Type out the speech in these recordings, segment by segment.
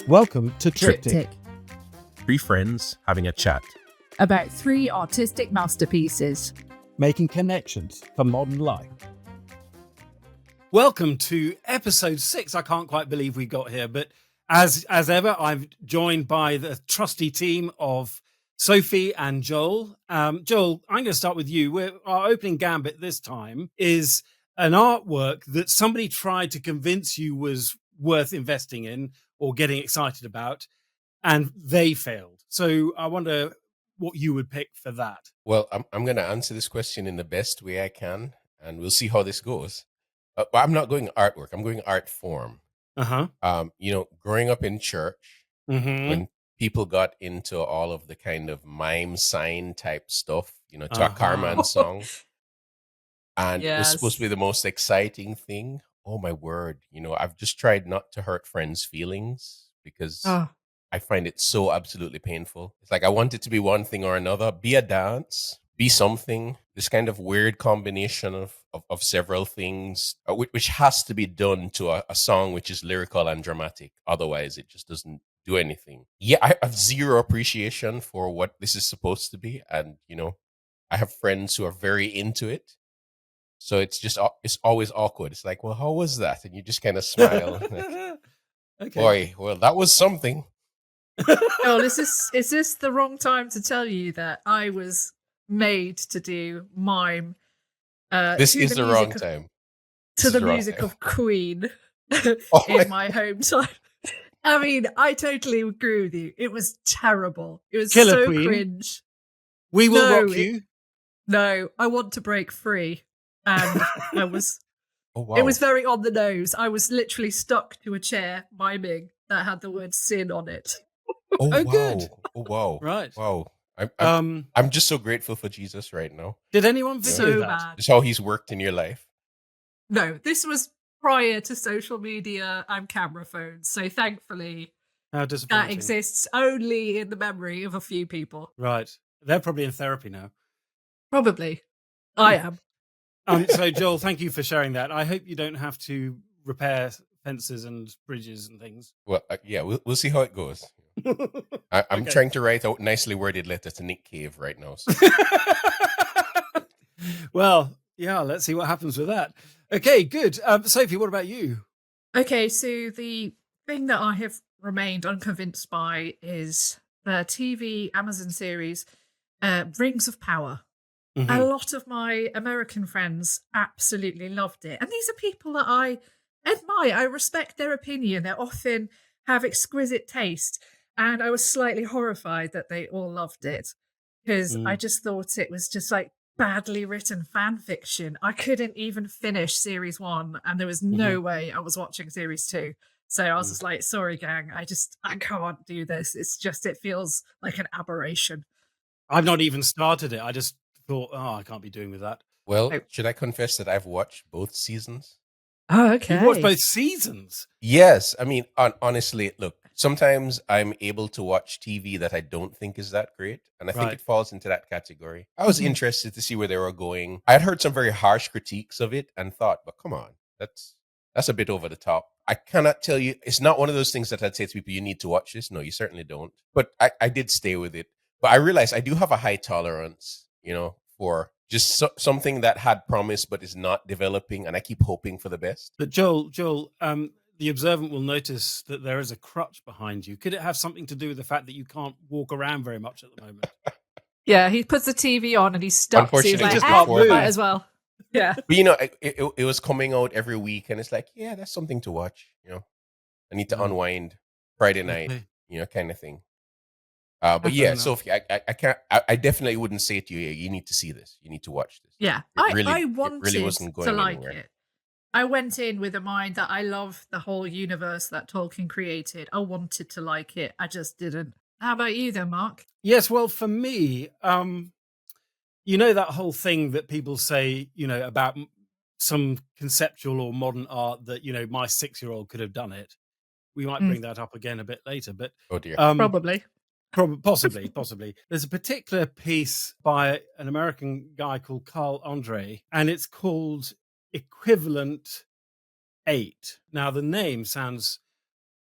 Welcome to Triptych. Three friends having a chat About three artistic masterpieces. Making connections for modern life. Welcome to episode 6. I can't quite believe we got here, but as ever, I'm joined by the trusty team of Sophie and Joel. Joel, I'm going to start with you. Our opening gambit this time is an artwork that somebody tried to convince you was worth investing in or getting excited about, and they failed. So I wonder what you would pick for that. Well, I'm going to answer this question in the best way I can, and we'll see how this goes. But I'm not going artwork. I'm going art form. Growing up in church, when people got into all of the kind of mime sign type stuff, to a Carman song, and it was supposed to be the most exciting thing. Oh my word. I've just tried not to hurt friends' feelings because I find it so absolutely painful. It's like I want it to be one thing or another. Be a dance, be something. This kind of weird combination of several things, which has to be done to a song which is lyrical and dramatic. Otherwise, it just doesn't do anything. Yeah, I have zero appreciation for what this is supposed to be. And, I have friends who are very into it. So it's always awkward. It's like, well, how was that? And you just kind of smile. Like, Okay. boy, well, that was something. Oh, is this the wrong time to tell you that I was made to do mime? This is the wrong time. To the music of Queen Oh my hometown. I mean, I totally agree with you. It was terrible. It was Killer so Queen. cringe. We will rock you. No, I want to break free. And I was... Oh, wow. It was very on the nose. I was literally stuck to a chair miming that had the word sin on it. Oh, wow. good. Oh, wow. Right. Wow. I'm just so grateful for Jesus right now. Did anyone video So that? bad. It's how he's worked in your life. No, this was prior to social media and camera phones. So thankfully, How that disappointing. exists only in the memory of a few people. Right. They're probably in therapy now. Probably. I am. So, Joel, thank you for sharing that. I hope you don't have to repair fences and bridges and things. Well, yeah, we'll see how it goes. I'm Okay. trying to write a nicely worded letter to Nick Cave right now. So. Well, yeah, let's see what happens with that. Okay, good. Sophie, what about you? Okay, so the thing that I have remained unconvinced by is the TV Amazon series Rings of Power. A lot of my American friends absolutely loved it. And these are people that I admire. I respect their opinion. They often have exquisite taste. And I was slightly horrified that they all loved it because I just thought it was just like badly written fan fiction. I couldn't even finish series 1 and there was no way I was watching series 2. So I was just like, sorry, gang, I can't do this. It feels like an aberration. I've not even started it. I just thought, I can't be doing with that. Well, should I confess that I've watched both seasons? Oh, okay. You've watched both seasons? Yes. I mean, honestly, look, sometimes I'm able to watch TV that I don't think is that great. And I think it falls into that category. I was interested to see where they were going. I had heard some very harsh critiques of it and thought, but come on, that's a bit over the top. I cannot tell you. It's not one of those things that I'd say to people, you need to watch this. No, you certainly don't. But I did stay with it. But I realized I do have a high tolerance, for just something that had promise but is not developing, and I keep hoping for the best. But Joel, the observant will notice that there is a crutch behind you. Could it have something to do with the fact that you can't walk around very much at the moment? Yeah, he puts the TV on and he's stuck. So he's Unfortunately, like, just can't move. might as well. Yeah. But it was coming out every week, and it's like, yeah, that's something to watch. I need to unwind Friday night, kind of thing. But yeah, Sophie, I can't. I definitely wouldn't say to you, you need to see this. You need to watch this. Yeah, I wanted wasn't going to like anywhere. it. I went in with a mind that I love the whole universe that Tolkien created. I wanted to like it. I just didn't. How about you then, Mark? Yes, well, for me, that whole thing that people say, about some conceptual or modern art that, my 6-year-old could have done it. We might bring that up again a bit later, but Oh dear. Probably. Possibly. There's a particular piece by an American guy called Carl Andre, and it's called Equivalent 8. Now, the name sounds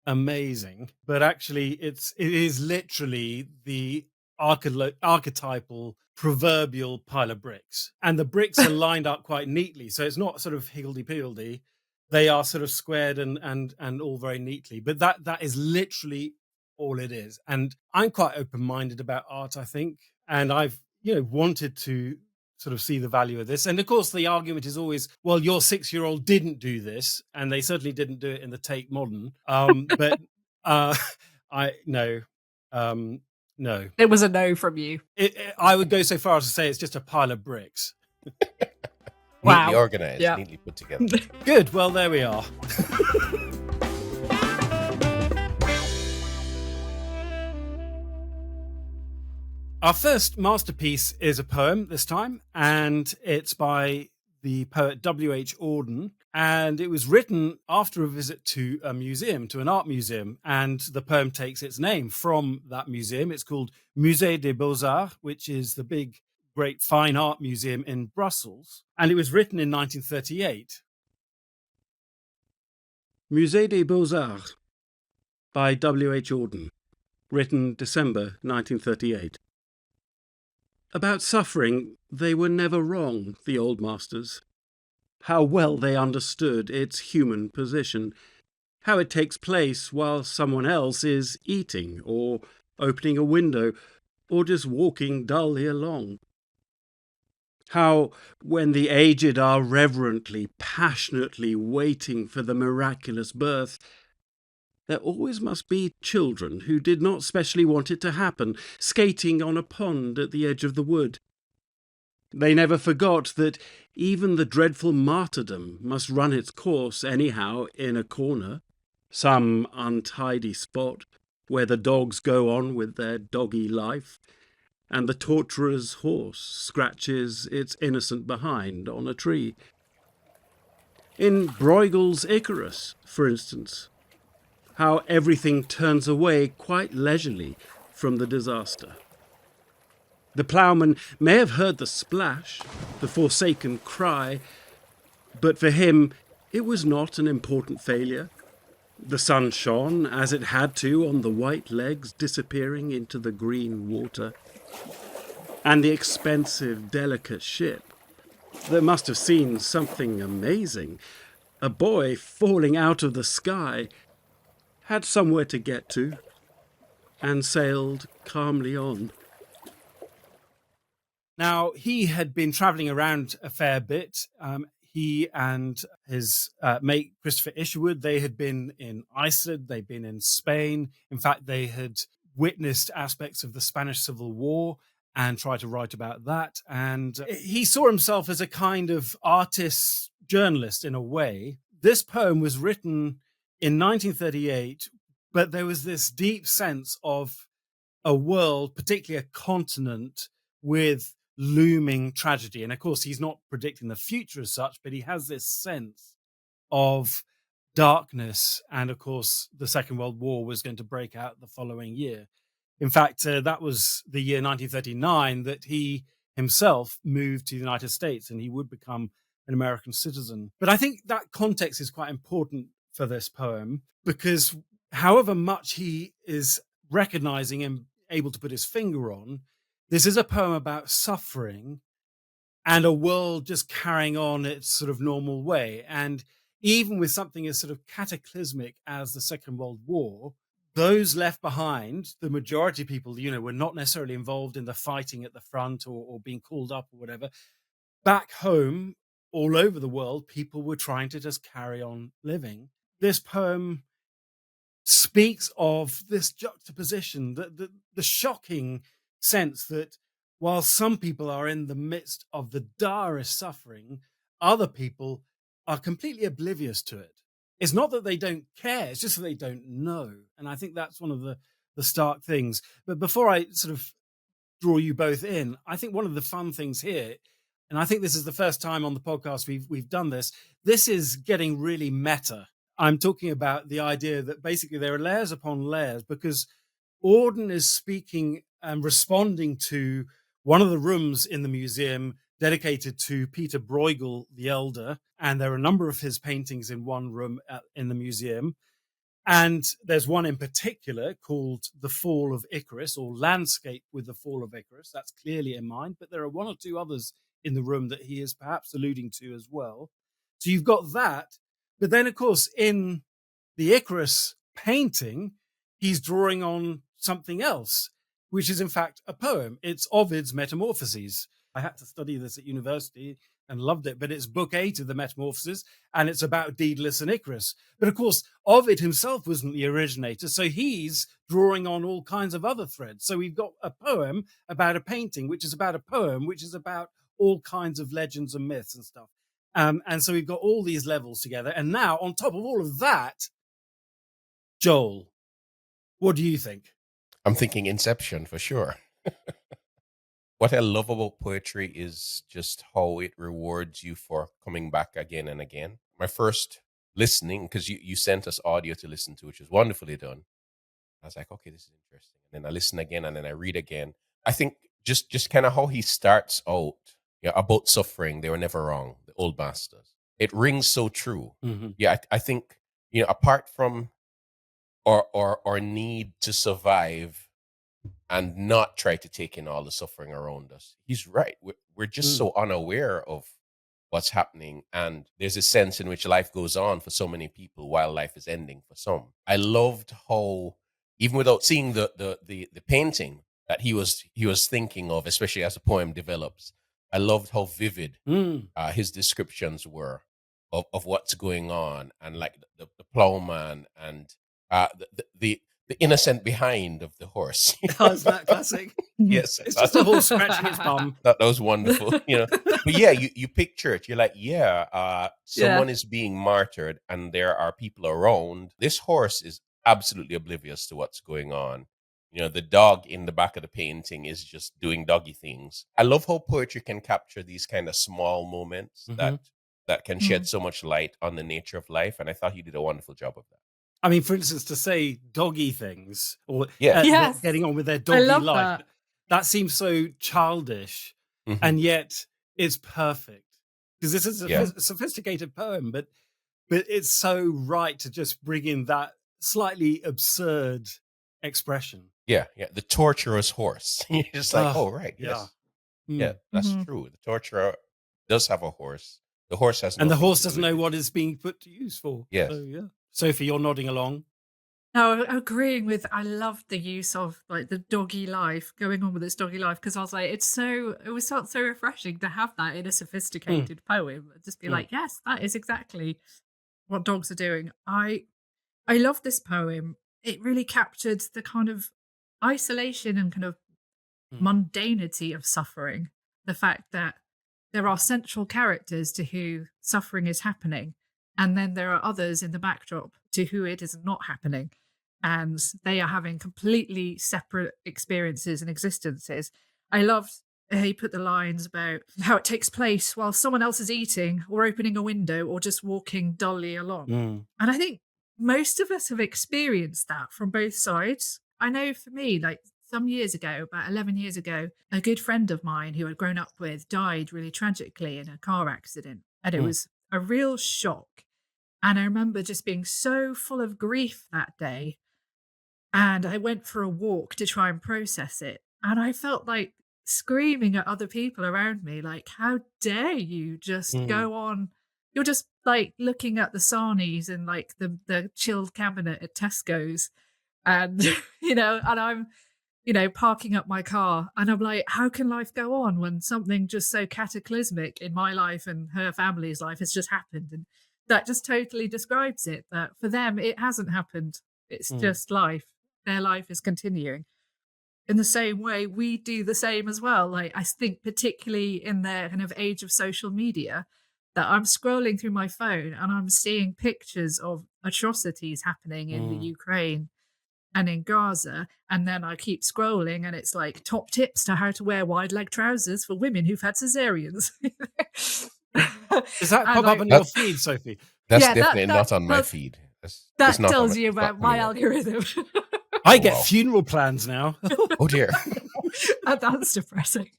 amazing, but actually it is literally the archetypal proverbial pile of bricks. And the bricks are lined up quite neatly, so it's not sort of higgledy-piggledy. They are sort of squared and all very neatly. But that is literally all it is. And I'm quite open-minded about art, I think. And I've, wanted to sort of see the value of this. And of course, the argument is always, well, your 6-year-old didn't do this, and they certainly didn't do it in the Tate Modern. But no. It was a no from you. I would go so far as to say it's just a pile of bricks. Wow. Neatly organized, neatly put together. Good. Well, there we are. Our first masterpiece is a poem this time, and it's by the poet WH Auden, and it was written after a visit to a museum, to an art museum, and the poem takes its name from that museum. It's called Musée des Beaux-Arts, which is the big, great fine art museum in Brussels, and it was written in 1938. Musée des Beaux-Arts by WH Auden, written December 1938. About suffering, they were never wrong, the old masters. How well they understood its human position, how it takes place while someone else is eating, or opening a window, or just walking dully along. How, when the aged are reverently, passionately waiting for the miraculous birth, there always must be children who did not specially want it to happen, skating on a pond at the edge of the wood. They never forgot that even the dreadful martyrdom must run its course anyhow in a corner, some untidy spot where the dogs go on with their doggy life, and the torturer's horse scratches its innocent behind on a tree. In Bruegel's Icarus, for instance, how everything turns away quite leisurely from the disaster. The ploughman may have heard the splash, the forsaken cry, but for him it was not an important failure. The sun shone as it had to on the white legs disappearing into the green water. And the expensive, delicate ship, that must have seen something amazing, a boy falling out of the sky, had somewhere to get to, and sailed calmly on. Now, he had been travelling around a fair bit. He and his mate, Christopher Isherwood, they had been in Iceland, they'd been in Spain. In fact, they had witnessed aspects of the Spanish Civil War and tried to write about that. And he saw himself as a kind of artist journalist in a way. This poem was written in 1938, but there was this deep sense of a world, particularly a continent, with looming tragedy. And of course, he's not predicting the future as such, but he has this sense of darkness. And of course, the Second World War was going to break out the following year. In fact, that was the year 1939 that he himself moved to the United States and he would become an American citizen. But I think that context is quite important for this poem, because however much he is recognizing and able to put his finger on, this is a poem about suffering and a world just carrying on its sort of normal way. And even with something as sort of cataclysmic as the Second World War, those left behind, the majority of people, were not necessarily involved in the fighting at the front or being called up or whatever. Back home, all over the world, people were trying to just carry on living. This poem speaks of this juxtaposition, the shocking sense that while some people are in the midst of the direst suffering, other people are completely oblivious to it. It's not that they don't care, it's just that they don't know. And I think that's one of the stark things. But before I sort of draw you both in, I think one of the fun things here, and I think this is the first time on the podcast we've done this is getting really meta. I'm talking about the idea that basically there are layers upon layers, because Auden is speaking and responding to one of the rooms in the museum dedicated to Peter Bruegel the Elder. And there are a number of his paintings in one room in the museum. And there's one in particular called The Fall of Icarus, or Landscape with the Fall of Icarus. That's clearly in mind, but there are one or two others in the room that he is perhaps alluding to as well. So you've got that. But then, of course, in the Icarus painting, he's drawing on something else, which is in fact a poem. It's Ovid's Metamorphoses. I had to study this at university and loved it, but it's book 8 of the Metamorphoses, and it's about Daedalus and Icarus. But of course, Ovid himself wasn't the originator, so he's drawing on all kinds of other threads. So we've got a poem about a painting, which is about a poem, which is about all kinds of legends and myths and stuff. And so we've got all these levels together. And now, on top of all of that, Joel, what do you think? I'm thinking Inception for sure. What I love about poetry is just how it rewards you for coming back again and again. My first listening, because you sent us audio to listen to, which was wonderfully done. I was like, okay, this is interesting. And then I listen again and then I read again. I think just kind of how he starts out, about suffering, they were never wrong, the old masters. It rings so true. Mm-hmm. Yeah, I think, apart from our need to survive and not try to take in all the suffering around us, he's right. We're just so unaware of what's happening, and there's a sense in which life goes on for so many people while life is ending for some. I loved how, even without seeing the painting that he was thinking of, especially as the poem develops, I loved how vivid his descriptions were of what's going on, and like the plowman and the innocent behind of the horse. Oh, isn't that classic? Yes. It's just a horse scratching its bum. That was wonderful. But yeah, you picture it. You're like, someone is being martyred and there are people around. This horse is absolutely oblivious to what's going on. The dog in the back of the painting is just doing doggy things. I love how poetry can capture these kind of small moments that can shed so much light on the nature of life. And I thought he did a wonderful job of that. I mean, for instance, to say doggy things or yes. getting on with their doggy life, that seems so childish, and yet it's perfect. Because this is a sophisticated poem, but it's so right to just bring in that slightly absurd expression. Yeah. The torturous horse. You're just like, oh, right. Yes. Yeah, that's true. The torturer does have a horse. The horse has and the horse doesn't know what it's being put to use for. Yes. So, yeah. Sophie, you're nodding along. No, agreeing with, I loved the use of like the doggy life, going on with this doggy life, because I was like, it was so refreshing to have that in a sophisticated poem. Just be like, yes, that is exactly what dogs are doing. I love this poem. It really captured the kind of isolation and kind of mundanity of suffering. The fact that there are central characters to who suffering is happening, and then there are others in the backdrop to who it is not happening. And they are having completely separate experiences and existences. I loved he put the lines about how it takes place while someone else is eating or opening a window or just walking dully along. And I think most of us have experienced that from both sides. I know for me, like some years ago, about 11 years ago, a good friend of mine who I'd grown up with died really tragically in a car accident. And it was a real shock. And I remember just being so full of grief that day. And I went for a walk to try and process it. And I felt like screaming at other people around me, like, how dare you just go on? You're just like looking at the sarnies and like the chilled cabinet at Tesco's. And, and I'm, parking up my car. And I'm like, how can life go on when something just so cataclysmic in my life and her family's life has just happened? And that just totally describes it, that for them, it hasn't happened. It's just life. Their life is continuing. In the same way, we do the same as well. Like, I think particularly in the kind of age of social media, that I'm scrolling through my phone and I'm seeing pictures of atrocities happening in the Ukraine and in Gaza. And then I keep scrolling and it's like top tips to how to wear wide leg trousers for women who've had cesareans. Does that pop up on your feed, Sophie? That's definitely not on my feed. That tells you about my algorithm. I get funeral plans now. Oh dear. That's depressing.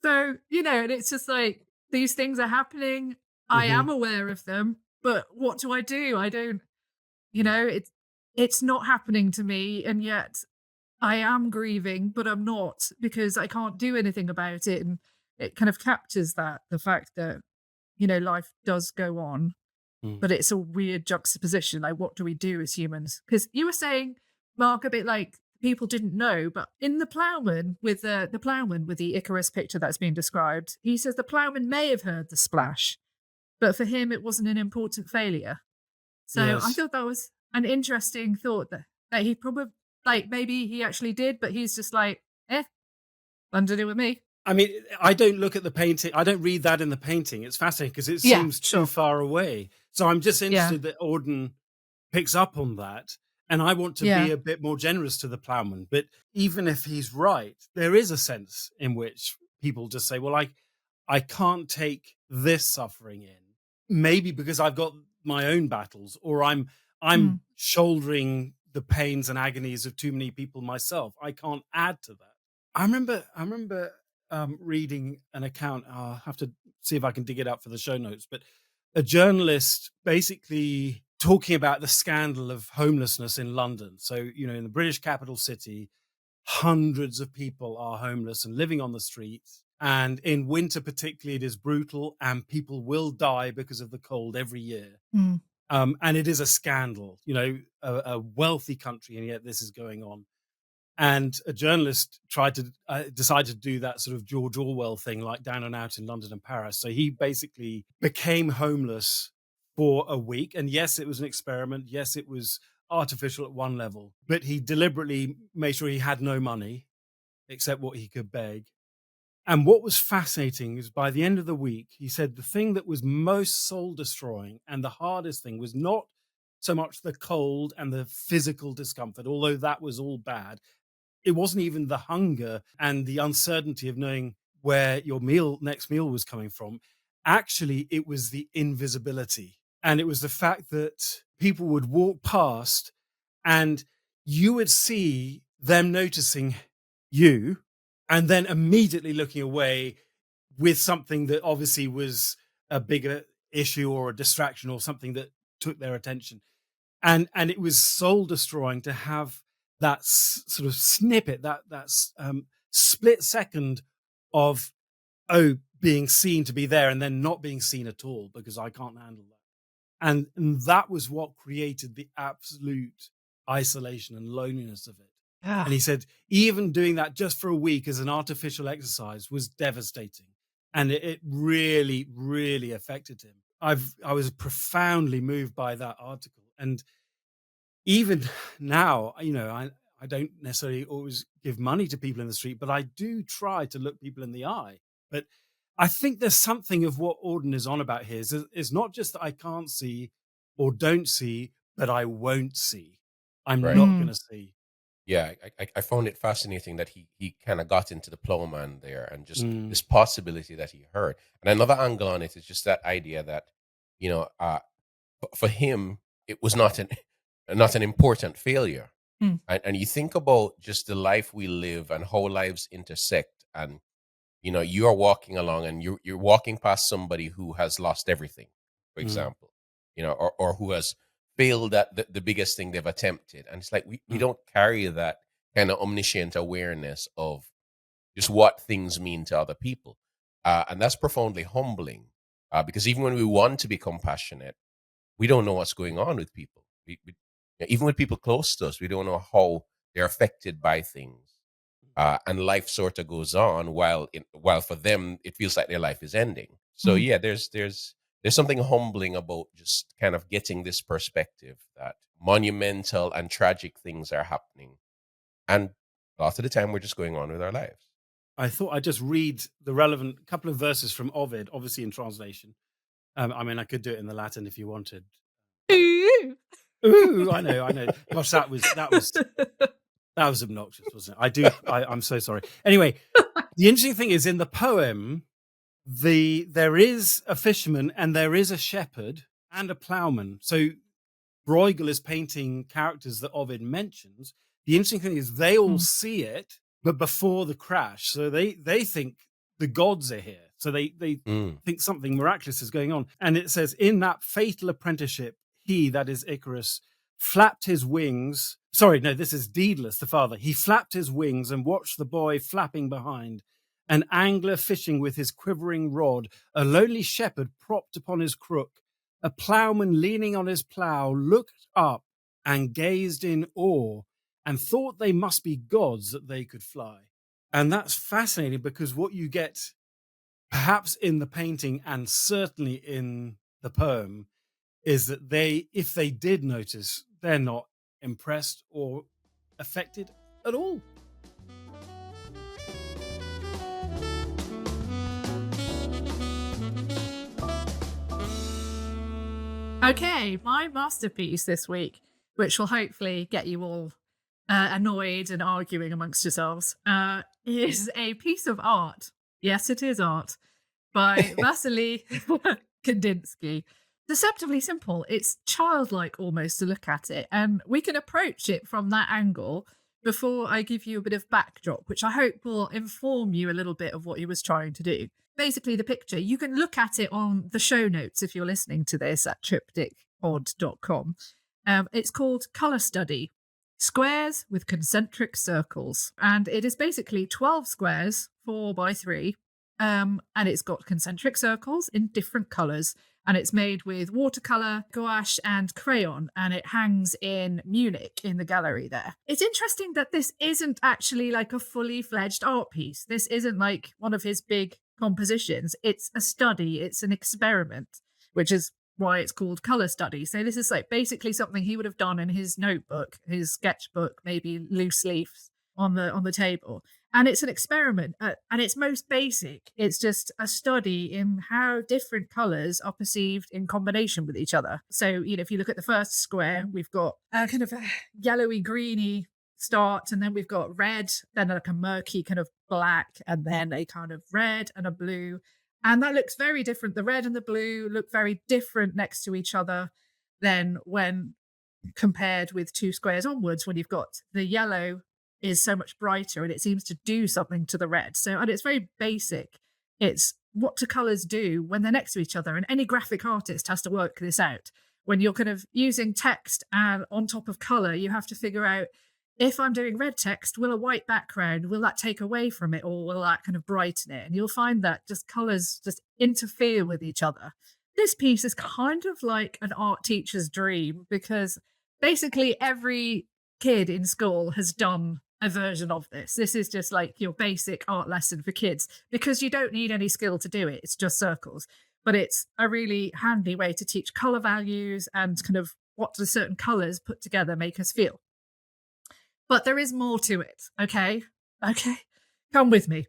So, and it's just like, these things are happening. I am aware of them, but what do? I don't, it's not happening to me. And yet I am grieving, but I'm not, because I can't do anything about it. And it kind of captures the fact that, life does go on, but it's a weird juxtaposition. Like, what do we do as humans? Because you were saying, Mark, a bit like people didn't know, but in the ploughman with the Icarus picture that's being described, he says the ploughman may have heard the splash, but for him, it wasn't an important failure. So yes. I thought that was an interesting thought that he probably, like, maybe he actually did, but he's just like, nothing to do with me. I mean, I don't look at the painting. I don't read that in the painting. It's fascinating because it seems too far away. So I'm just interested that Auden picks up on that. And I want to be a bit more generous to the ploughman. But even if he's right, there is a sense in which people just say, well, I can't take this suffering in. Maybe because I've got my own battles, or I'm shouldering the pains and agonies of too many people myself. I can't add to that. I remember reading an account. I'll have to see if I can dig it up for the show notes. But a journalist basically talking about the scandal of homelessness in London. So, in the British capital city, hundreds of people are homeless and living on the streets. And in winter, particularly, it is brutal, and people will die because of the cold every year. And it is a scandal, a wealthy country, and yet this is going on. And a journalist decided to do that sort of George Orwell thing, like Down and Out in London and Paris. So he basically became homeless for a week. And yes, it was an experiment. Yes, it was artificial at one level, but he deliberately made sure he had no money except what he could beg. And what was fascinating is by the end of the week, he said the thing that was most soul destroying and the hardest thing was not so much the cold and the physical discomfort, although that was all bad. It wasn't even the hunger and the uncertainty of knowing where your next meal was coming from. Actually, it was the invisibility. And it was the fact that people would walk past and you would see them noticing you and then immediately looking away with something that obviously was a bigger issue or a distraction or something that took their attention. And it was soul destroying to have that sort of snippet, that split second of, being seen to be there and then not being seen at all because I can't handle that. And that was what created the absolute isolation and loneliness of it. Yeah. And he said, even doing that just for a week as an artificial exercise was devastating. And it really, really affected him. I was profoundly moved by that article. And even now, I don't necessarily always give money to people in the street, but I do try to look people in the eye. But I think there's something of what Auden is on about here. It's not just that I can't see or don't see, but I won't see. I'm not going to see. Yeah, I found it fascinating that he kind of got into the ploughman there and just this possibility that he heard. And another angle on it is just that idea that, for him, it was not an important failure. And you think about just the life we live and how lives intersect. And, you are walking along and you're walking past somebody who has lost everything, for example, or who has failed at the biggest thing they've attempted. And it's like, we don't carry that kind of omniscient awareness of just what things mean to other people. And that's profoundly humbling because even when we want to be compassionate, we don't know what's going on with people. Even with people close to us, we don't know how they're affected by things. And life sort of goes on while for them, it feels like their life is ending. So yeah, there's something humbling about just kind of getting this perspective that monumental and tragic things are happening. And a lot of the time, we're just going on with our lives. I thought I'd just read the relevant couple of verses from Ovid, obviously in translation. I could do it in the Latin if you wanted. Ooh, I know. Gosh, that was obnoxious, wasn't it? I'm so sorry. Anyway, the interesting thing is in the poem, there is a fisherman and there is a shepherd and a ploughman. So Bruegel is painting characters that Ovid mentions, the interesting thing is they all see it, but before the crash. So they think the gods are here. So they think something miraculous is going on. And it says, in that fatal apprenticeship, he, that is Icarus, flapped his wings. Sorry, no, this is Daedalus, the father. He flapped his wings and watched the boy flapping behind. An angler fishing with his quivering rod, a lonely shepherd propped upon his crook, a ploughman leaning on his plough, looked up and gazed in awe and thought they must be gods that they could fly. And that's fascinating because what you get, perhaps in the painting and certainly in the poem, is that they, if they did notice, they're not impressed or affected at all. Okay, my masterpiece this week, which will hopefully get you all annoyed and arguing amongst yourselves, is a piece of art. Yes, it is art, by Vassily Kandinsky. Deceptively simple. It's childlike almost to look at it, and we can approach it from that angle before I give you a bit of backdrop, which I hope will inform you a little bit of what he was trying to do. Basically, the picture, you can look at it on the show notes if you're listening to this at triptychodd.com. It's called Colour Study, Squares with Concentric Circles. And it is basically 12 squares, 4 by 3, and it's got concentric circles in different colours. And it's made with watercolour, gouache and crayon, and it hangs in Munich in the gallery there. It's interesting that this isn't actually like a fully fledged art piece. This isn't like one of his big compositions. It's a study, it's an experiment, which is why it's called Colour Study. So this is like basically something he would have done in his notebook, his sketchbook, maybe loose leaves on the table. And it's an experiment at its most basic. It's just a study in how different colours are perceived in combination with each other. So, if you look at the first square, we've got a kind of a yellowy, greeny start, and then we've got red, then like a murky kind of black, and then a kind of red and a blue. And that looks very different. The red and the blue look very different next to each other than when compared with 2 squares onwards, when you've got the yellow is so much brighter and it seems to do something to the red. So, and it's very basic. It's what do colours do when they're next to each other? And any graphic artist has to work this out. When you're kind of using text and on top of colour, you have to figure out, if I'm doing red text, will a white background, will that take away from it or will that kind of brighten it? And you'll find that just colours just interfere with each other. This piece is kind of like an art teacher's dream because basically every kid in school has done a version of this. This is just like your basic art lesson for kids because you don't need any skill to do it. It's just circles. But it's a really handy way to teach colour values and kind of what do certain colours put together make us feel. But there is more to it, okay? Okay, come with me.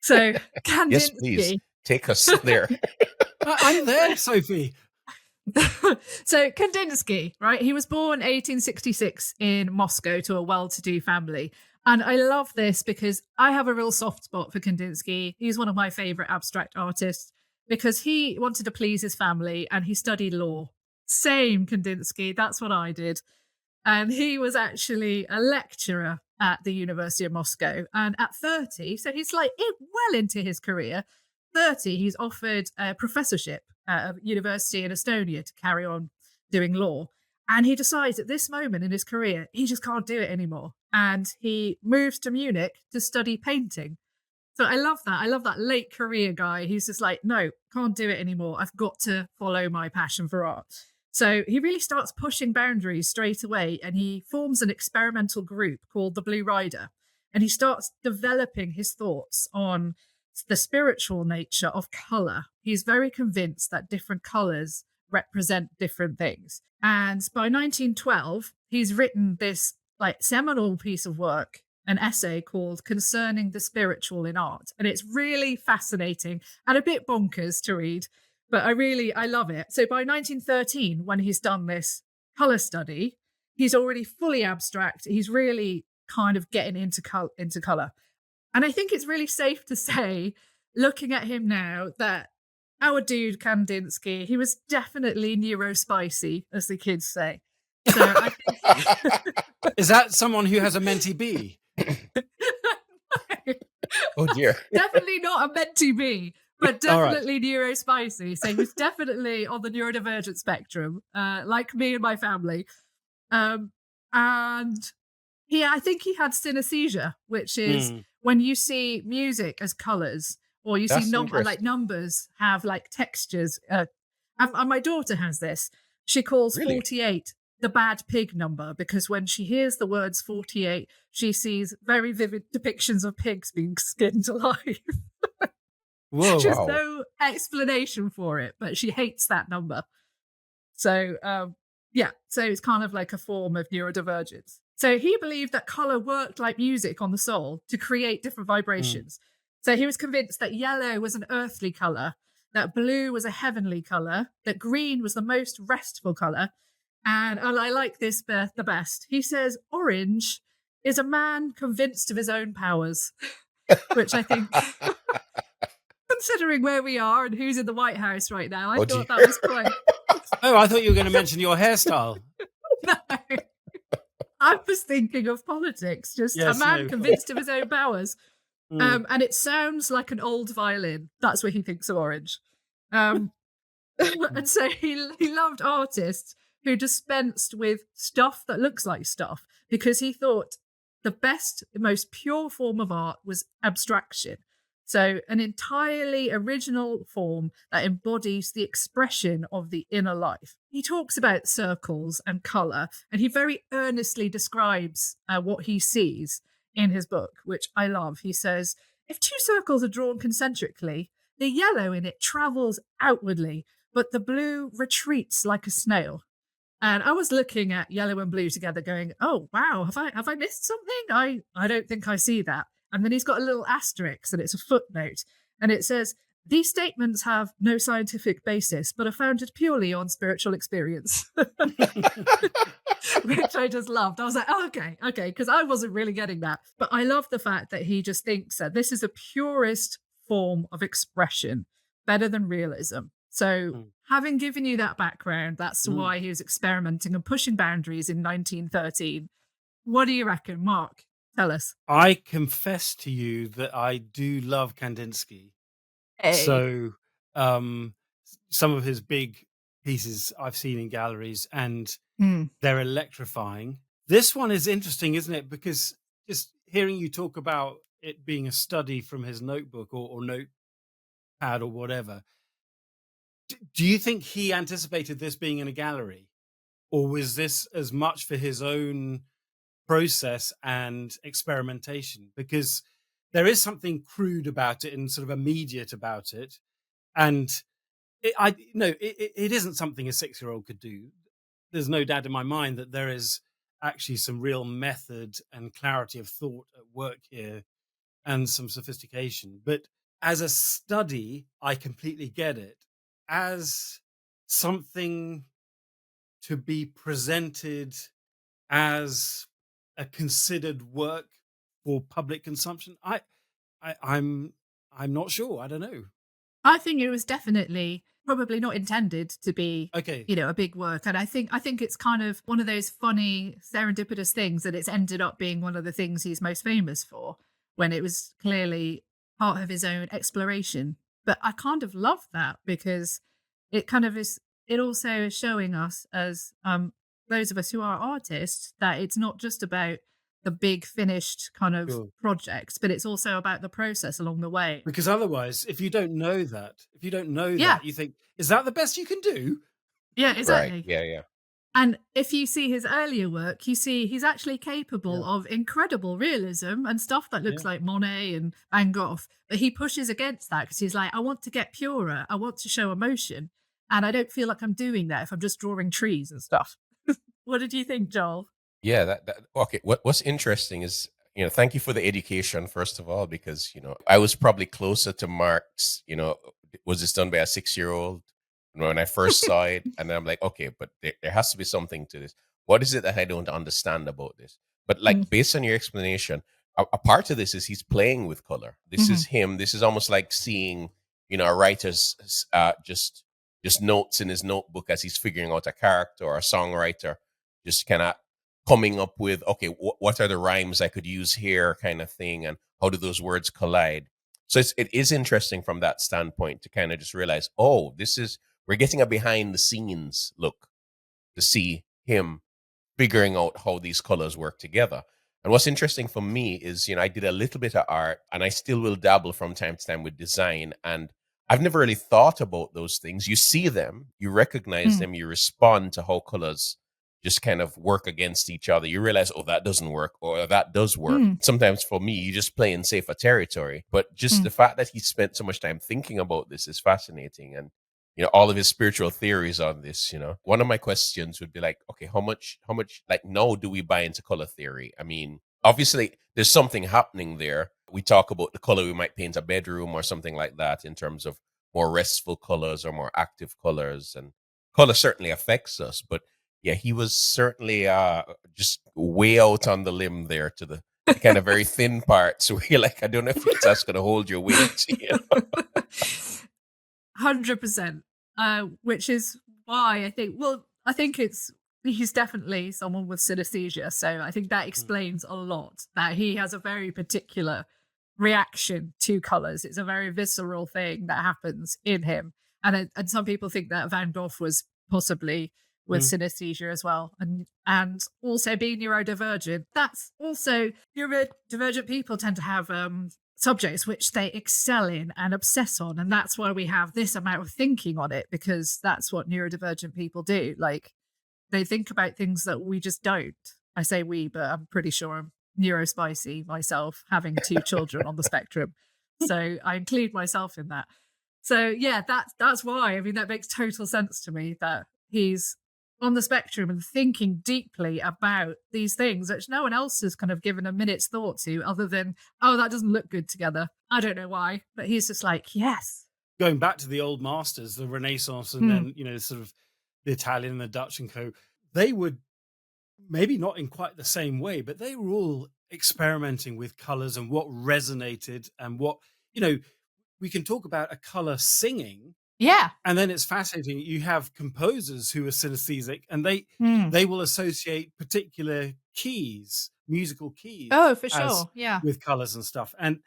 So Kandinsky... Yes, please, take us there. I'm there, Sophie. So Kandinsky, right? He was born 1866 in Moscow to a well-to-do family. And I love this because I have a real soft spot for Kandinsky. He's one of my favourite abstract artists because he wanted to please his family and he studied law. Same, Kandinsky, that's what I did. And he was actually a lecturer at the University of Moscow. And at 30, so he's like well into his career, 30, he's offered a professorship at a university in Estonia to carry on doing law. And he decides at this moment in his career, he just can't do it anymore. And he moves to Munich to study painting. So I love that. I love that late career guy. He's just like, no, can't do it anymore. I've got to follow my passion for art. So he really starts pushing boundaries straight away and he forms an experimental group called the Blue Rider. And he starts developing his thoughts on the spiritual nature of colour. He's very convinced that different colours represent different things. And by 1912, he's written this like seminal piece of work, an essay called Concerning the Spiritual in Art. And it's really fascinating and a bit bonkers to read. But I love it. So by 1913, when he's done this colour study, he's already fully abstract. He's really kind of getting into colour. And I think it's really safe to say, looking at him now, that our dude Kandinsky, he was definitely neurospicy, as the kids say. So I think Is that someone who has a mentee B? Oh dear. Definitely not a meant to be, but definitely neurospicy. So he's definitely on the neurodivergent spectrum, like me and my family. And I think he had synesthesia, which is when you see music as colors, or you see numbers have like textures. And my daughter has this. She calls 48 the bad pig number, because when she hears the words 48, she sees very vivid depictions of pigs being skinned alive. Whoa! There's no explanation for it, but she hates that number. So, so it's kind of like a form of neurodivergence. So he believed that color worked like music on the soul to create different vibrations. So he was convinced that yellow was an earthly color, that blue was a heavenly color, that green was the most restful color. And I like this the best. He says orange is a man convinced of his own powers, which I think, considering where we are and who's in the White House right now, I thought that was quite... Oh, I thought you were going to mention your hairstyle. No. I was thinking of politics, just a man convinced of his own powers. And it sounds like an old violin. That's what he thinks of orange. And so he loved artists who dispensed with stuff that looks like stuff, because he thought the best, most pure form of art was abstraction. So an entirely original form that embodies the expression of the inner life. He talks about circles and colour, and he very earnestly describes what he sees in his book, which I love. He says, if two circles are drawn concentrically, the yellow in it travels outwardly, but the blue retreats like a snail. And I was looking at yellow and blue together going, oh, wow, have I missed something? I don't think I see that. And then he's got a little asterisk, and it's a footnote. And it says, these statements have no scientific basis, but are founded purely on spiritual experience. Which I just loved. I was like, oh, okay, because I wasn't really getting that. But I love the fact that he just thinks that this is the purest form of expression, better than realism. So having given you that background, that's why he was experimenting and pushing boundaries in 1913. What do you reckon, Mark? Tell us. I confess to you that I do love Kandinsky. Hey. So some of his big pieces I've seen in galleries, and they're electrifying. This one is interesting, isn't it? Because just hearing you talk about it being a study from his notebook or notepad or whatever, do you think he anticipated this being in a gallery? Or was this as much for his own process and experimentation? Because there is something crude about it and sort of immediate about it. And it isn't something a 6-year-old could do. There's no doubt in my mind that there is actually some real method and clarity of thought at work here and some sophistication. But as a study, I completely get it. As something to be presented as a considered work for public consumption, I'm not sure. I don't know. I think it was definitely probably not intended to be, a big work. And I think it's kind of one of those funny serendipitous things that it's ended up being one of the things he's most famous for, when it was clearly part of his own exploration. But I kind of love that, because it kind of is, it also is showing us as those of us who are artists that it's not just about the big finished kind of projects, but it's also about the process along the way. Because otherwise, if you don't know that, you think, is that the best you can do? Yeah, exactly. Right. Yeah. And if you see his earlier work, you see he's actually capable of incredible realism and stuff that looks like Monet and Van Gogh. But he pushes against that, because he's like, I want to get purer. I want to show emotion. And I don't feel like I'm doing that if I'm just drawing trees and stuff. What did you think, Joel? Yeah, okay. What's interesting is, thank you for the education, first of all, because, I was probably closer to Mark's, was this done by a 6-year-old? When I first saw it, and then I'm like, okay, but there has to be something to this. What is it that I don't understand about this? But based on your explanation, a part of this is he's playing with color. This is him. This is almost like seeing, a writer's just notes in his notebook as he's figuring out a character, or a songwriter. just kind of coming up with, okay, what are the rhymes I could use here, kind of thing, and how do those words collide? So it is interesting from that standpoint to kind of just realize, oh, we're getting a behind the scenes look to see him figuring out how these colors work together. And what's interesting for me is, I did a little bit of art, and I still will dabble from time to time with design. And I've never really thought about those things. You see them, you recognize them, you respond to how colors just kind of work against each other. You realize, oh, that doesn't work, or that does work. Sometimes for me, you just play in safer territory. But just the fact that he spent so much time thinking about this is fascinating. And all of his spiritual theories on this, one of my questions would be like, okay, how much like now do we buy into color theory? I mean, obviously there's something happening there. We talk about the color we might paint a bedroom or something like that in terms of more restful colors or more active colors, and color certainly affects us. But yeah, he was certainly just way out on the limb there to the kind of very thin parts where you're like, I don't know if that's going to hold your weight. 100%. Which is why I think he's definitely someone with synesthesia. So I think that explains a lot, that he has a very particular reaction to colors. It's a very visceral thing that happens in him. And some people think that Van Gogh was possibly with synesthesia as well. And also being neurodivergent, that's also, neurodivergent people tend to have subjects which they excel in and obsess on, and that's why we have this amount of thinking on it, because that's what neurodivergent people do. Like, they think about things that we just don't. I say we, but I'm pretty sure I'm neurospicy myself, having 2 children on the spectrum, so I include myself in that. So yeah, that's why. I mean, that makes total sense to me, that he's on the spectrum and thinking deeply about these things, which no one else has kind of given a minute's thought to, other than, oh, that doesn't look good together. I don't know why, but he's just like, yes. Going back to the old masters, the Renaissance, and then, sort of the Italian and the Dutch and co, they would, maybe not in quite the same way, but they were all experimenting with colors and what resonated and what, we can talk about a color singing. Yeah. And then it's fascinating. You have composers who are synesthetic, and they will associate particular keys, musical keys. Oh, for sure. Yeah. With colors and stuff. And,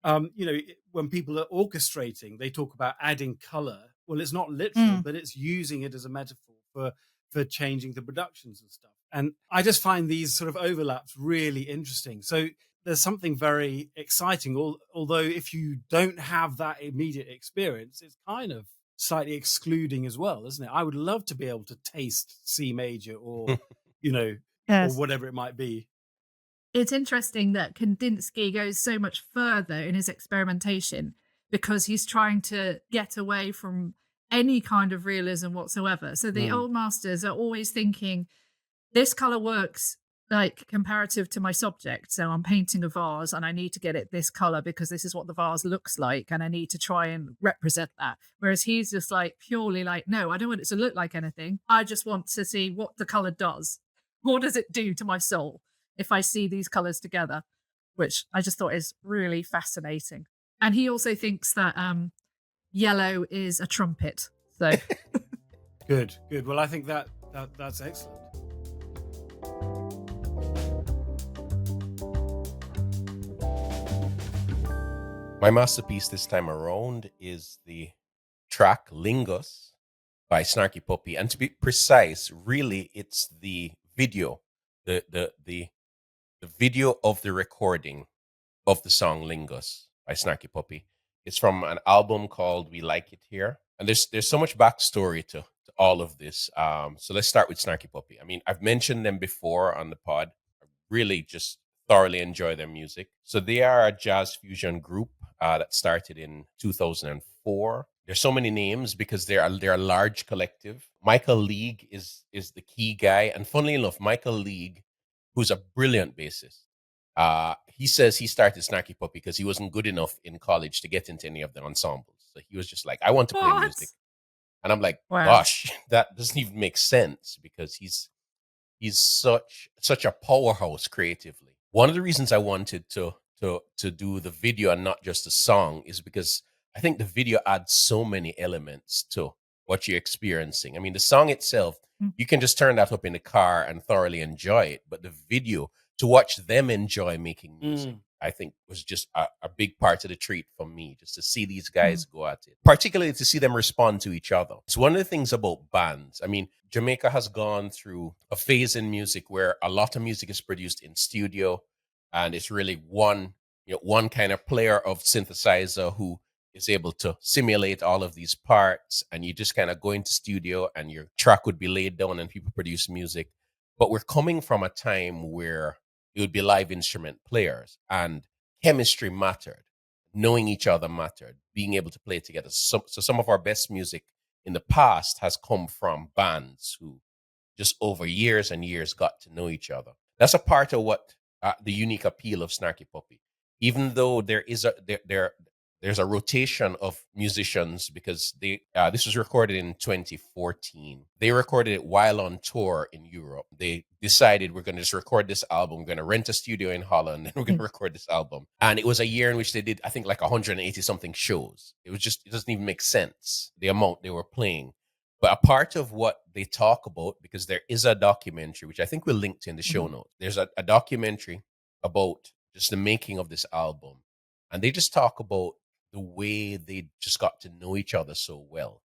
when people are orchestrating, they talk about adding color. Well, it's not literal, but it's using it as a metaphor for changing the productions and stuff. And I just find these sort of overlaps really interesting. So there's something very exciting, although if you don't have that immediate experience, it's kind of slightly excluding as well, isn't it? I would love to be able to taste C major or, yes, or whatever it might be. It's interesting that Kandinsky goes so much further in his experimentation, because he's trying to get away from any kind of realism whatsoever. So the old masters are always thinking, this color works like comparative to my subject. So I'm painting a vase and I need to get it this color because this is what the vase looks like, and I need to try and represent that. Whereas he's just like purely like, no, I don't want it to look like anything. I just want to see what the color does. What does it do to my soul if I see these colors together? Which I just thought is really fascinating. And he also thinks that yellow is a trumpet. So good. Well, I think that's excellent. My masterpiece this time around is the track Lingus by Snarky Puppy. And to be precise, really, it's the video, the video of the recording of the song Lingus by Snarky Puppy. It's from an album called We Like It Here. And there's so much backstory to all of this. So let's start with Snarky Puppy. I mean, I've mentioned them before on the pod. I really just thoroughly enjoy their music. So they are a jazz fusion group that started in 2004. There's so many names because they're a large collective. Michael League is the key guy. And funnily enough, Michael League, who's a brilliant bassist, he says he started Snarky Puppy because he wasn't good enough in college to get into any of the ensembles. So he was just like, I want to play music. And I'm like, gosh, that doesn't even make sense, because he's such a powerhouse creatively. One of the reasons I wanted to do the video and not just the song is because I think the video adds so many elements to what you're experiencing. I mean, the song itself, you can just turn that up in the car and thoroughly enjoy it. But the video, to watch them enjoy making music, I think was just a big part of the treat for me, just to see these guys go at it, particularly to see them respond to each other. It's one of the things about bands. I mean, Jamaica has gone through a phase in music where a lot of music is produced in studio, and it's really one kind of player of synthesizer who is able to simulate all of these parts, and you just kind of go into studio and your track would be laid down and people produce music. But we're coming from a time where it would be live instrument players, and chemistry mattered, knowing each other mattered, being able to play together. So some of our best music in the past has come from bands who just over years and years got to know each other. That's a part of what the unique appeal of Snarky Puppy. Even though there's a rotation of musicians, because this was recorded in 2014. They recorded it while on tour in Europe. They decided, we're going to just record this album. We're going to rent a studio in Holland and we're going to record this album. And it was a year in which they did, I think, like 180 something shows. It doesn't even make sense, the amount they were playing. But a part of what they talk about, because there is a documentary, which I think we'll link to in the show notes. There's a documentary about just the making of this album. And they just talk about the way they just got to know each other so well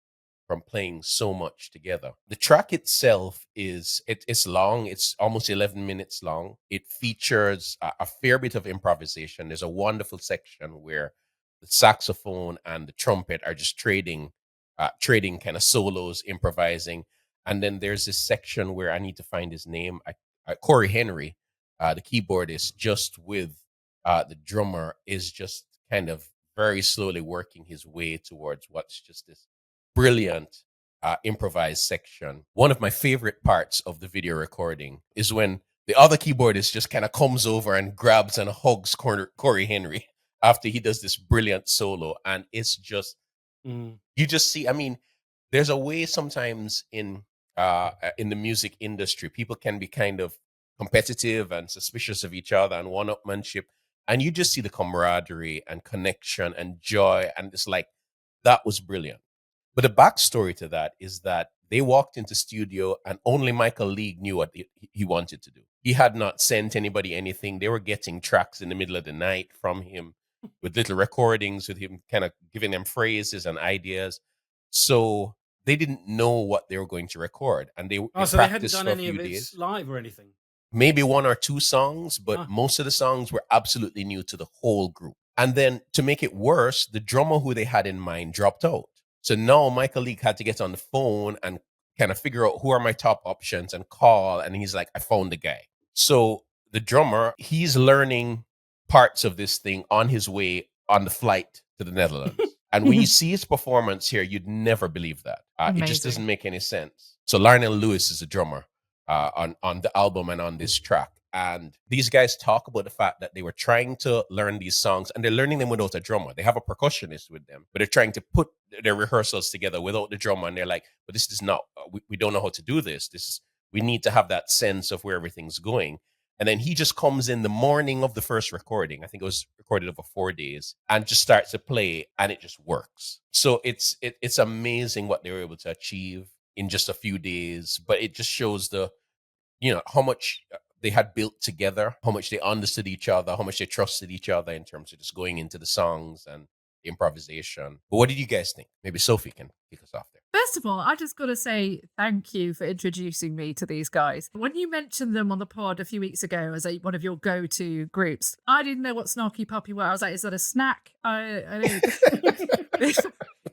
from playing so much together. The track itself it's long. It's almost 11 minutes long. It features a fair bit of improvisation. There's a wonderful section where the saxophone and the trumpet are just trading kind of solos, improvising. And then there's this section where I need to find his name. Corey Henry, the keyboardist, just with the drummer, is just kind of very slowly working his way towards what's just this brilliant improvised section. One of my favorite parts of the video recording is when the other keyboardist just kind of comes over and grabs and hugs Corey Henry after he does this brilliant solo. And it's just, you just see, I mean, there's a way sometimes in the music industry, people can be kind of competitive and suspicious of each other and one-upmanship. And you just see the camaraderie and connection and joy. And it's like, that was brilliant. But the backstory to that is that they walked into studio and only Michael League knew what he wanted to do. He had not sent anybody anything. They were getting tracks in the middle of the night from him with little recordings, with him kind of giving them phrases and ideas. So they didn't know what they were going to record. And they so they hadn't done any of it live or anything? Maybe one or two songs, but most of the songs were absolutely new to the whole group. And then to make it worse, the drummer who they had in mind dropped out. So now Michael League had to get on the phone and kind of figure out who are my top options and call. And he's like, I found the guy. So the drummer, he's learning parts of this thing on his way on the flight to the Netherlands. And when you see his performance here, you'd never believe that. It just doesn't make any sense. So Lionel Lewis is a drummer on the album and on this track. And these guys talk about the fact that they were trying to learn these songs, and they're learning them without a drummer. They have a percussionist with them, but they're trying to put their rehearsals together without the drummer. And they're like, but this is not, we don't know how to do this. We need to have that sense of where everything's going. And then he just comes in the morning of the first recording. I think it was recorded over 4 days, and just starts to play, and it just works. So it's amazing what they were able to achieve in just a few days. But it just shows how much they had built together, how much they understood each other, how much they trusted each other in terms of just going into the songs and the improvisation. But what did you guys think? Maybe Sophie can kick us off there. First of all, I just got to say thank you for introducing me to these guys. When you mentioned them on the pod a few weeks ago as one of your go-to groups, I didn't know what Snarky Puppy were. I was like, is that a snack? I don't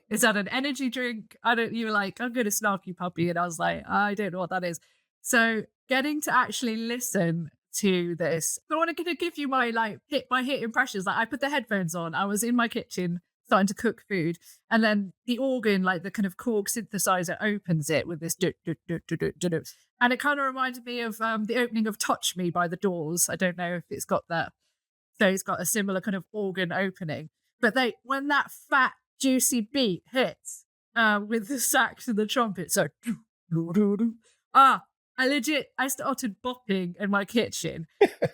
Is that an energy drink? You were like, I'm going to Snarky Puppy. And I was like, I don't know what that is. So getting to actually listen to this, I want to give you my hit impressions. Like, I put the headphones on. I was in my kitchen starting to cook food, and then the organ, like the kind of Korg synthesizer, opens it with this do, do, do, do, do, do, do. And it kind of reminded me of the opening of Touch Me by the Doors. I don't know if it's got that. So it's got a similar kind of organ opening. But when that fat, juicy beat hits with the sax and the trumpet, so I started bopping in my kitchen.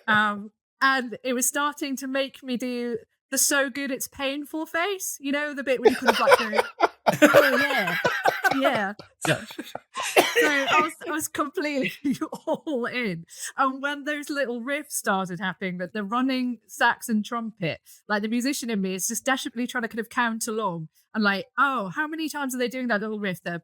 And it was starting to make me do the so good it's painful face. You know, the bit where you kind of like go, oh yeah. Yeah. So I was completely all in. And when those little riffs started happening, that the running sax and trumpet, like the musician in me is just desperately trying to kind of count along. And like, oh, how many times are they doing that little riff there?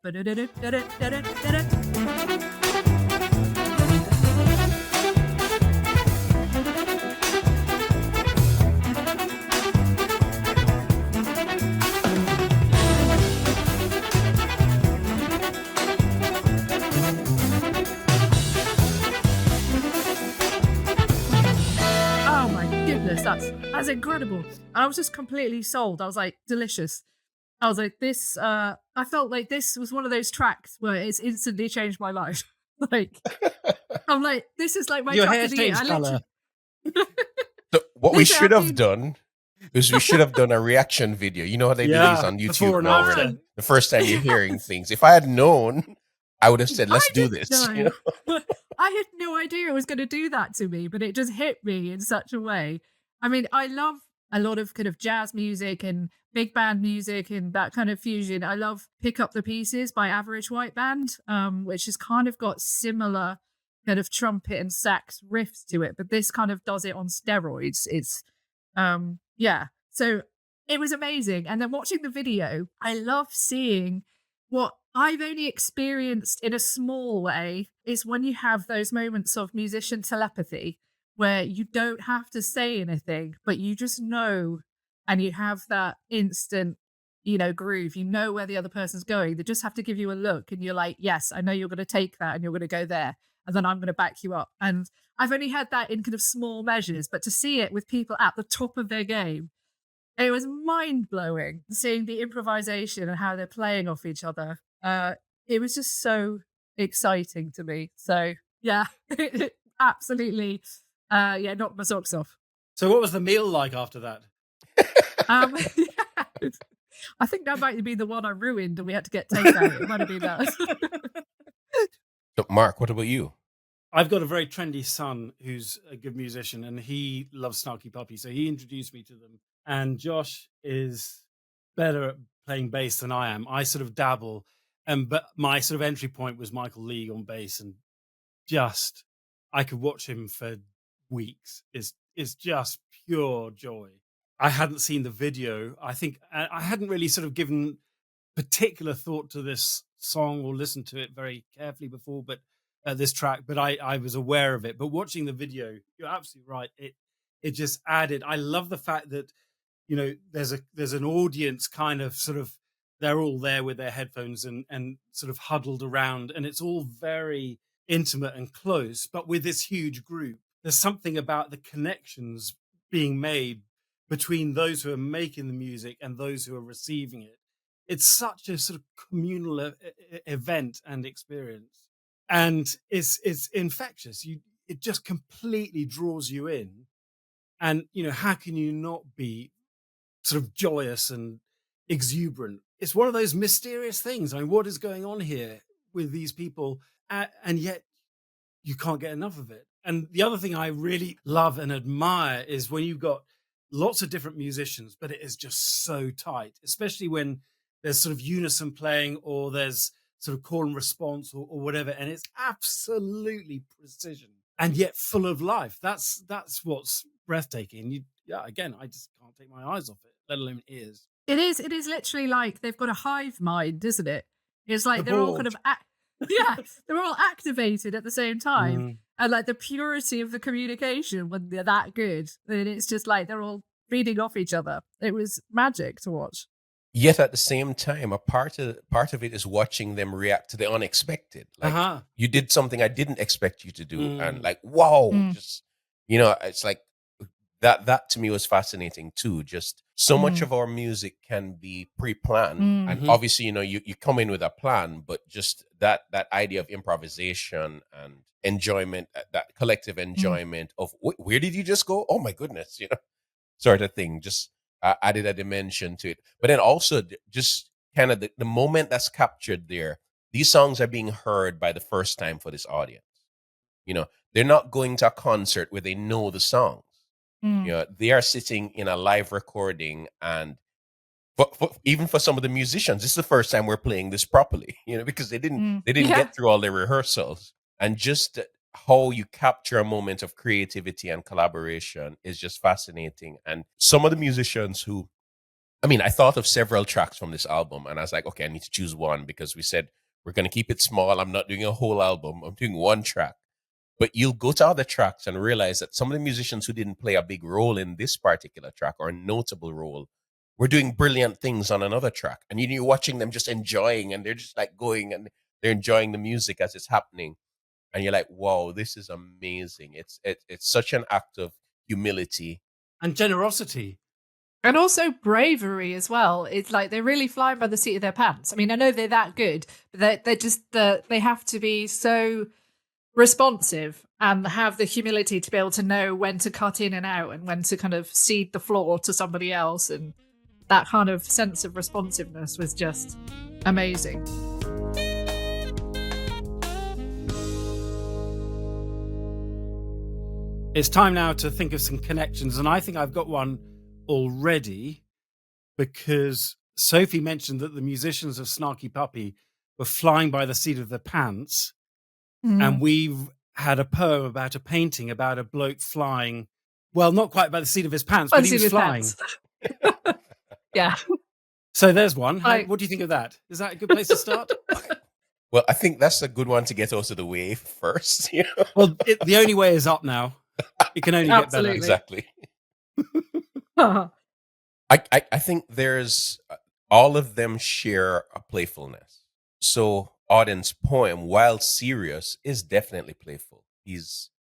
That's incredible. And I was just completely sold. I was like, delicious. I was like, this, I felt like this was one of those tracks where it's instantly changed my life. Like, I'm like, this is like my Your track hair of the year. changed colour. So what we should have done is we should have done a reaction video. You know how they do these on YouTube now, where the first time you're hearing things. If I had known, I would have said, let's do this. You know? I had no idea it was going to do that to me, but it just hit me in such a way. I mean, I love a lot of kind of jazz music and big band music and that kind of fusion. I love Pick Up the Pieces by Average White Band, which has kind of got similar kind of trumpet and sax riffs to it, but this kind of does it on steroids. It's, yeah. So it was amazing. And then watching the video, I love seeing what I've only experienced in a small way is when you have those moments of musician telepathy where you don't have to say anything, but you just know, and you have that instant, you know, groove. You know where the other person's going. They just have to give you a look and you're like, yes, I know you're going to take that and you're going to go there. And then I'm going to back you up. And I've only had that in kind of small measures, but to see it with people at the top of their game, it was mind-blowing seeing the improvisation and how they're playing off each other. It was just so exciting to me. So yeah, absolutely. Knocked my socks off. So what was the meal like after that? Yeah. I think that might be the one I ruined and we had to get takeout. It might have been that. So Mark, what about you? I've got a very trendy son who's a good musician and he loves Snarky Puppy. So he introduced me to them. And Josh is better at playing bass than I am. I sort of dabble. But my sort of entry point was Michael League on bass. And just, I could watch him for weeks. Is just pure joy. I hadn't seen the video. I think I hadn't really sort of given particular thought to this song or listened to it very carefully before, but this track, but I was aware of it. But watching the video, you're absolutely right. It just added. I love the fact that, you know, there's an audience kind of sort of, they're all there with their headphones and sort of huddled around, and it's all very intimate and close, but with this huge group. There's something about the connections being made between those who are making the music and those who are receiving it. It's such a sort of communal event and experience, and it's infectious. It just completely draws you in, and you know, how can you not be sort of joyous and exuberant? It's one of those mysterious things. I mean, what is going on here with these people, and yet you can't get enough of it. And the other thing I really love and admire is when you've got lots of different musicians, but it is just so tight, especially when there's sort of unison playing or there's sort of call and response or whatever. And it's absolutely precision and yet full of life. That's what's breathtaking. Again, I just can't take my eyes off it, let alone ears. It is literally like they've got a hive mind, isn't it? It's like they're all kind of, they're all activated at the same time. Mm. And like the purity of the communication when they're that good, then it's just like they're all feeding off each other. It was magic to watch. Yet at the same time, a part of it is watching them react to the unexpected. Like you did something I didn't expect you to do, and like, whoa, just, you know, it's like that to me was fascinating too. Just so much of our music can be pre-planned, and obviously, you know, you come in with a plan, but just that idea of improvisation and enjoyment, that collective enjoyment of where did you just go? Oh my goodness, you know, sort of thing. Just added a dimension to it. But then also just kind of the moment that's captured there, these songs are being heard by the first time for this audience. You know, they're not going to a concert where they know the songs. You know, they are sitting in a live recording and even for some of the musicians, this is the first time we're playing this properly, because they didn't get through all their rehearsals. And just how you capture a moment of creativity and collaboration is just fascinating. And some of the musicians who, I thought of several tracks from this album, and I was like, okay, I need to choose one, because we said we're going to keep it small. I'm not doing a whole album. I'm doing one track. But you'll go to other tracks and realize that some of the musicians who didn't play a big role in this particular track, or a notable role, were doing brilliant things on another track. And you're watching them just enjoying, and they're just like going, and they're enjoying the music as it's happening. And you're like, wow, this is amazing. It's such an act of humility. And generosity. And also bravery as well. It's like they're really flying by the seat of their pants. I know they're that good, but they're just, they have to be so responsive and have the humility to be able to know when to cut in and out and when to kind of cede the floor to somebody else. And that kind of sense of responsiveness was just amazing. It's time now to think of some connections, and I think I've got one already, because Sophie mentioned that the musicians of Snarky Puppy were flying by the seat of their pants, and we've had a poem about a painting about a bloke flying, well, not quite by the seat of his pants, but he was flying. Yeah. So there's one. What do you think of that? Is that a good place to start? Well, I think that's a good one to get out of the way first. Well, the only way is up now. It can only get better. Exactly. I think there's, all of them share a playfulness. So Auden's poem, while serious, is definitely playful. He's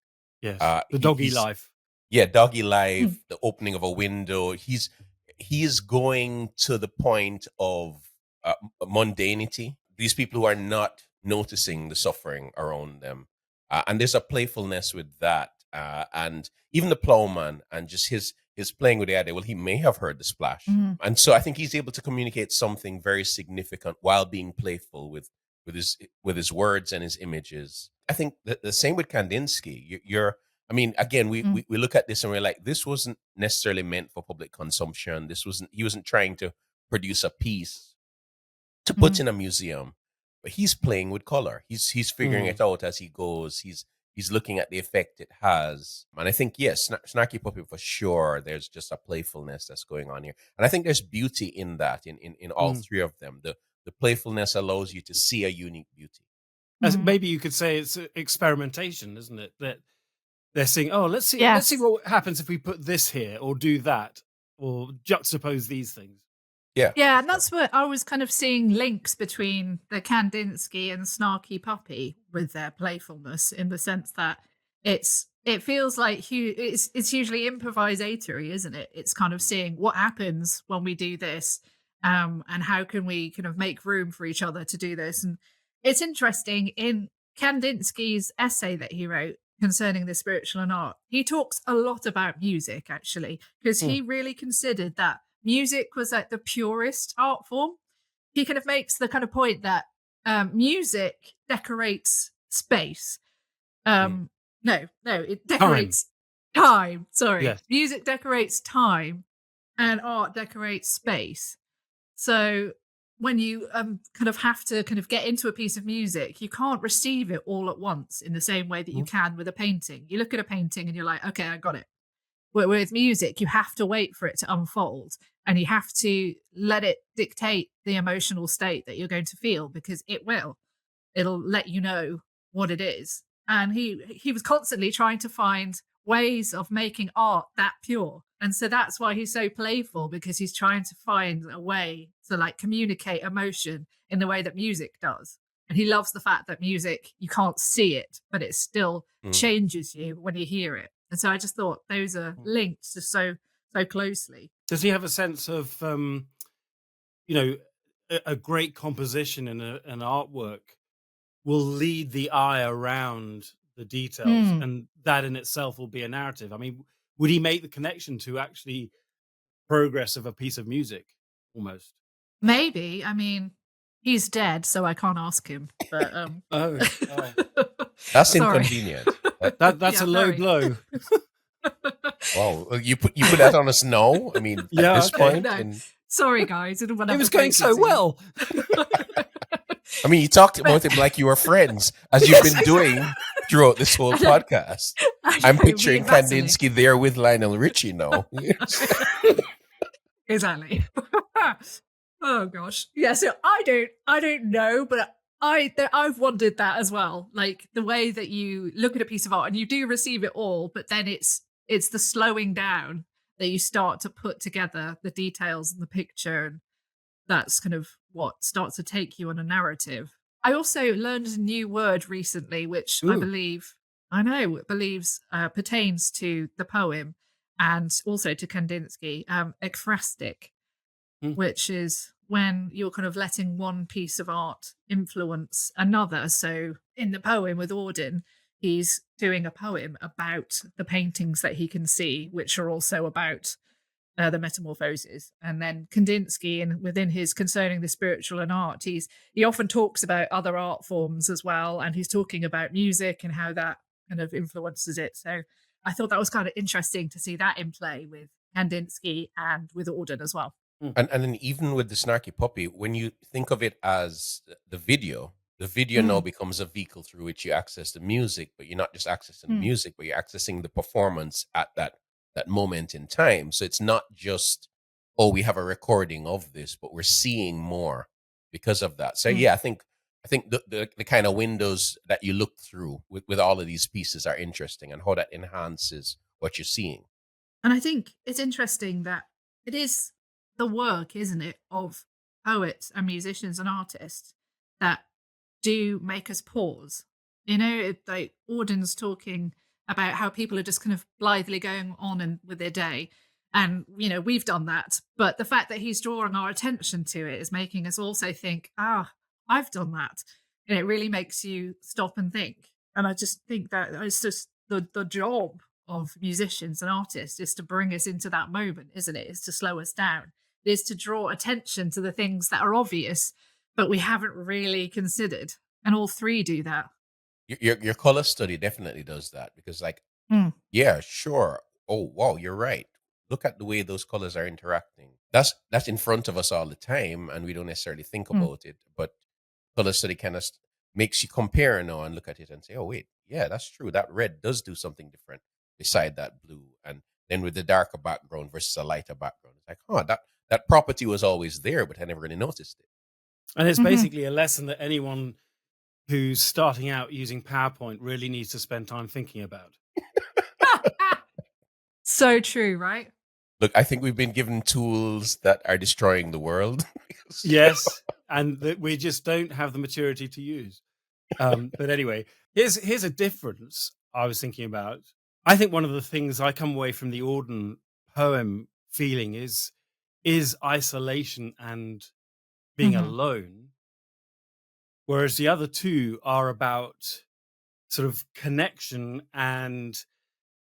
the doggy life. Yeah, doggy life, the opening of a window. He's going to the point of mundanity. These people who are not noticing the suffering around them. And there's a playfulness with that. And even the plowman, and just his playing with the idea, well, he may have heard the splash. And so I think he's able to communicate something very significant while being playful with his words and his images. I think the same with Kandinsky. Again, we look at this and we're like, this wasn't necessarily meant for public consumption. He wasn't trying to produce a piece to put in a museum, but he's playing with color. He's figuring it out as he goes. He's looking at the effect it has. And I think, yes, Snarky Puppy for sure, there's just a playfulness that's going on here. And I think there's beauty in that, in all three of them. The playfulness allows you to see a unique beauty. Maybe you could say it's experimentation, isn't it? That they're saying, let's see what happens if we put this here or do that or juxtapose these things. Yeah, and that's what I was kind of seeing links between the Kandinsky and Snarky Puppy with their playfulness, in the sense that it feels like it's usually improvisatory, isn't it? It's kind of seeing what happens when we do this, and how can we kind of make room for each other to do this. And it's interesting, in Kandinsky's essay that he wrote concerning the spiritual and art, he talks a lot about music, actually, because he really considered that music was like the purest art form. He kind of makes the kind of point that music decorates space. No, it decorates time. Sorry. Yes. Music decorates time and art decorates space. So when you kind of have to kind of get into a piece of music, you can't receive it all at once in the same way that you can with a painting. You look at a painting and you're like, okay, I got it. With music, you have to wait for it to unfold, and you have to let it dictate the emotional state that you're going to feel, because it'll let you know what it is. And he was constantly trying to find ways of making art that pure. And so that's why he's so playful, because he's trying to find a way to like communicate emotion in the way that music does. And he loves the fact that music, you can't see it, but it still changes you when you hear it. And so I just thought those are linked just so closely. Does he have a sense of, a great composition in an artwork will lead the eye around the details, and that in itself will be a narrative? I mean, would he make the connection to actually progress of a piece of music almost? Maybe. I mean, he's dead, so I can't ask him. But that's inconvenient. That's a low blow. Wow, you put that on us now? I mean, at this point? No. Sorry, guys. It was going so well. I mean, you talked about him like you were friends, as you've been doing throughout this whole podcast. I'm picturing Kandinsky there with Lionel Richie now. Exactly. Oh gosh. Yeah, so I don't know, but I've wondered that as well. Like the way that you look at a piece of art and you do receive it all, but then it's the slowing down that you start to put together the details in the picture, and that's kind of what starts to take you on a narrative. I also learned a new word recently, which I believe pertains to the poem and also to Kandinsky, ekphrastic, which is when you're kind of letting one piece of art influence another. So in the poem with Auden, he's doing a poem about the paintings that he can see, which are also about the metamorphoses. And then Kandinsky, and within his Concerning the Spiritual and Art, he often talks about other art forms as well, and he's talking about music and how that kind of influences it. So I thought that was kind of interesting to see that in play with Kandinsky and with Auden as well. And then even with the Snarky Puppy, when you think of it as the video now becomes a vehicle through which you access the music, but you're not just accessing the music, but you're accessing the performance at that moment in time. So it's not just, oh, we have a recording of this, but we're seeing more because of that. So yeah, I think the kind of windows that you look through with all of these pieces are interesting, and how that enhances what you're seeing. And I think it's interesting that it is the work, isn't it, of poets and musicians and artists that do make us pause. You know, like Auden's talking about how people are just kind of blithely going on and with their day. And, you know, we've done that. But the fact that he's drawing our attention to it is making us also think, I've done that. And it really makes you stop and think. And I just think that it's just the job of musicians and artists is to bring us into that moment, isn't it? It's to slow us down. It is to draw attention to the things that are obvious, but we haven't really considered. And all three do that. Your color study definitely does that, because yeah, sure. Oh, wow, you're right. Look at the way those colors are interacting. That's in front of us all the time, and we don't necessarily think about it. But color study kind of makes you compare now and look at it and say, oh, wait, yeah, that's true. That red does do something different beside that blue. And then with the darker background versus a lighter background, it's like, that property was always there, but I never really noticed it. And it's basically a lesson that anyone who's starting out using PowerPoint really needs to spend time thinking about. So true, right? Look, I think we've been given tools that are destroying the world. Yes, and that we just don't have the maturity to use. But anyway, here's a difference I was thinking about. I think one of the things I come away from the Auden poem feeling is isolation and being alone, whereas the other two are about sort of connection and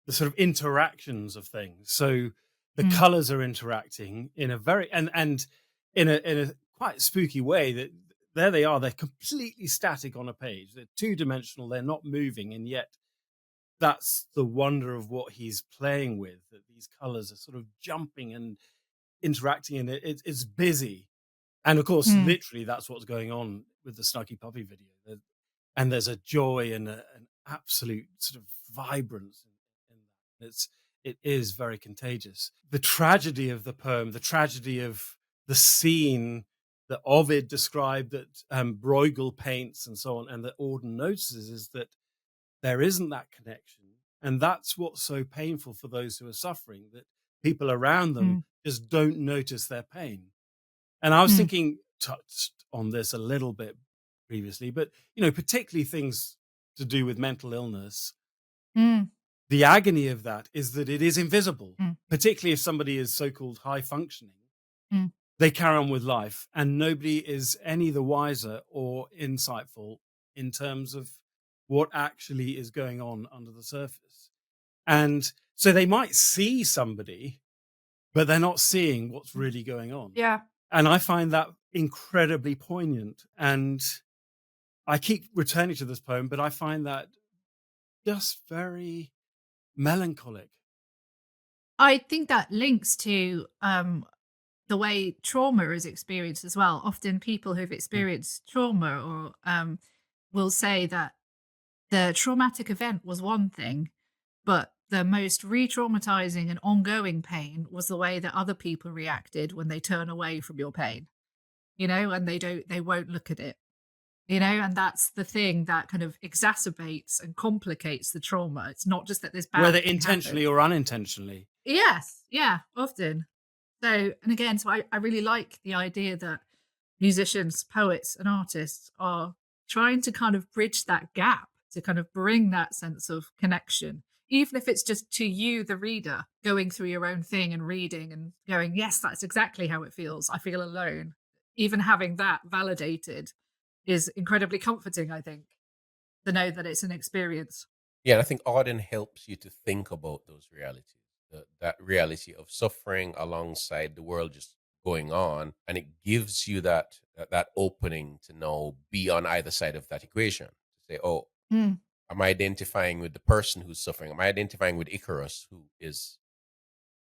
the sort of interactions of things. So the colors are interacting in a very and in a quite spooky way. That there they are, they're completely static on a page. They're two-dimensional, they're not moving, and yet that's the wonder of what he's playing with, that these colors are sort of jumping and interacting, and it's busy. And of course, literally, that's what's going on with the Snarky Puppy video. And there's a joy and an absolute sort of vibrance in that. It is very contagious. The tragedy of the poem, the tragedy of the scene that Ovid described, that Bruegel paints and so on, and that Auden notices, is that there isn't that connection. And that's what's so painful for those who are suffering, that people around them just don't notice their pain. And I was thinking, touched on this a little bit previously, but, you know, particularly things to do with mental illness, the agony of that is that it is invisible, particularly if somebody is so-called high functioning. They carry on with life and nobody is any the wiser or insightful in terms of what actually is going on under the surface. And so they might see somebody, but they're not seeing what's really going on. Yeah. And I find that incredibly poignant. And I keep returning to this poem, but I find that just very melancholic. I think that links to the way trauma is experienced as well. Often people who've experienced trauma or will say that the traumatic event was one thing, but the most re-traumatizing and ongoing pain was the way that other people reacted when they turn away from your pain, and they won't look at it, and that's the thing that kind of exacerbates and complicates the trauma. It's not just that this bad whether thing intentionally happened. or unintentionally. Yes, yeah, often. So, and again, so I really like the idea that musicians, poets, and artists are trying to kind of bridge that gap to kind of bring that sense of connection, even if it's just to you, the reader, going through your own thing and reading and going, yes, that's exactly how it feels. I feel alone. Even having that validated is incredibly comforting, I think, to know that it's an experience. Yeah, and I think Auden helps you to think about those realities, that reality of suffering alongside the world just going on, and it gives you that opening to now be on either side of that equation. To say, oh, am I identifying with the person who's suffering? Am I identifying with Icarus, who is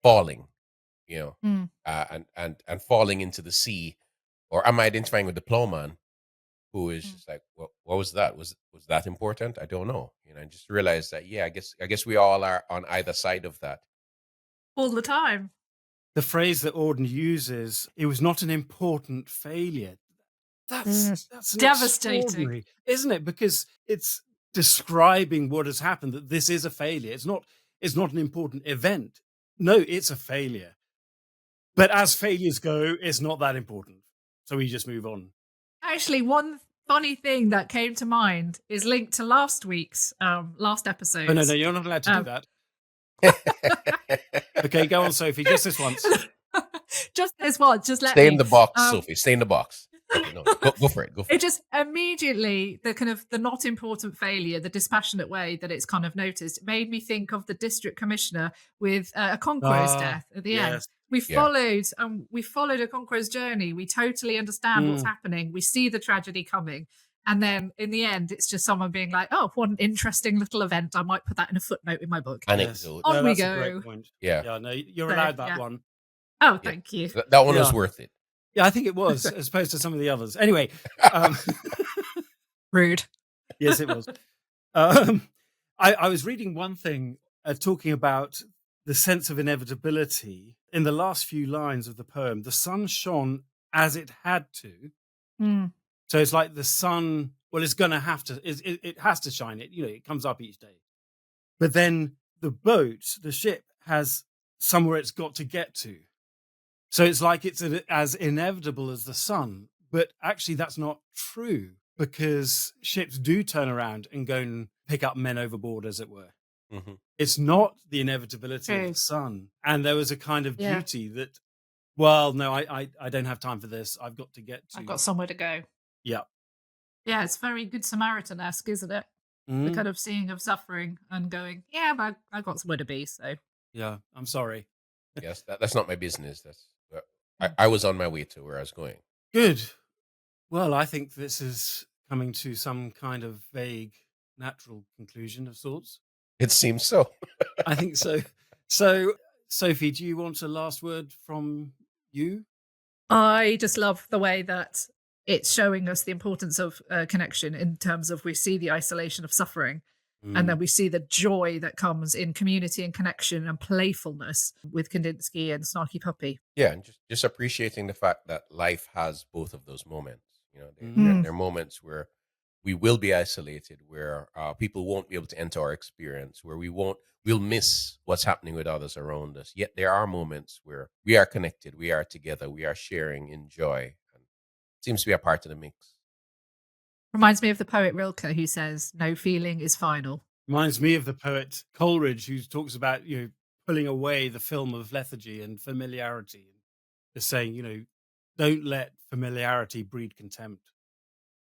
falling, and falling into the sea, or am I identifying with the plowman, who is just like, well, what was that? Was that important? I don't know. And just realize that, yeah, I guess we all are on either side of that. All the time. The phrase that Auden uses, it was not an important failure. That's devastating, isn't it? Because it's describing what has happened, that this is a failure. It's not an important event. No, it's a failure. But as failures go, it's not that important. So we just move on. Actually, one funny thing that came to mind is linked to last week's last episode. Oh, no, you're not allowed to do that. Okay, go on, Sophie. Just this once. Just this once. Just let Stay me. in the box, Sophie. Stay in the box. No, go for it. Go for it. It just immediately, the kind of the not important failure, the dispassionate way that it's kind of noticed, made me think of the district commissioner with Okonkwo's death at the end. We followed Okonkwo's journey. We totally understand what's happening. We see the tragedy coming. And then in the end, it's just someone being like, oh, what an interesting little event. I might put that in a footnote in my book. Anecdote. On we go. A great point. Yeah. No, you're allowed that one. Oh, thank you. That one was worth it. Yeah, I think it was, as opposed to some of the others. Anyway. Rude. Yes, it was. I was reading one thing talking about the sense of inevitability. In the last few lines of the poem, the sun shone as it had to. So it's like the sun, well, it's going to have to, it has to shine. It comes up each day. But then the boat, the ship, has somewhere it's got to get to. So it's like it's as inevitable as the sun. But actually, that's not true, because ships do turn around and go and pick up men overboard, as it were. Mm-hmm. It's not the inevitability of the sun. And there was a kind of duty that, well, no, I don't have time for this. I've got to get to. I've got somewhere to go. Yeah. Yeah, it's very Good Samaritan-esque, isn't it? The kind of seeing of suffering and going, yeah, but I've got somewhere to be, so. Yeah, I'm sorry. Yes, that's not my business. I was on my way to where I was going. Good. Well, I think this is coming to some kind of vague, natural conclusion of sorts. It seems so. I think so. So, Sophie, do you want a last word from you? I just love the way that it's showing us the importance of connection, in terms of we see the isolation of suffering, and then we see the joy that comes in community and connection and playfulness with Kandinsky and Snarky Puppy. Yeah, and just appreciating the fact that life has both of those moments. There are moments where we will be isolated, where people won't be able to enter our experience, where we'll miss what's happening with others around us. Yet there are moments where we are connected, we are together, we are sharing in joy. And it seems to be a part of the mix. Reminds me of the poet Rilke, who says, no feeling is final. Reminds me of the poet Coleridge, who talks about, pulling away the film of lethargy and familiarity. Just saying, don't let familiarity breed contempt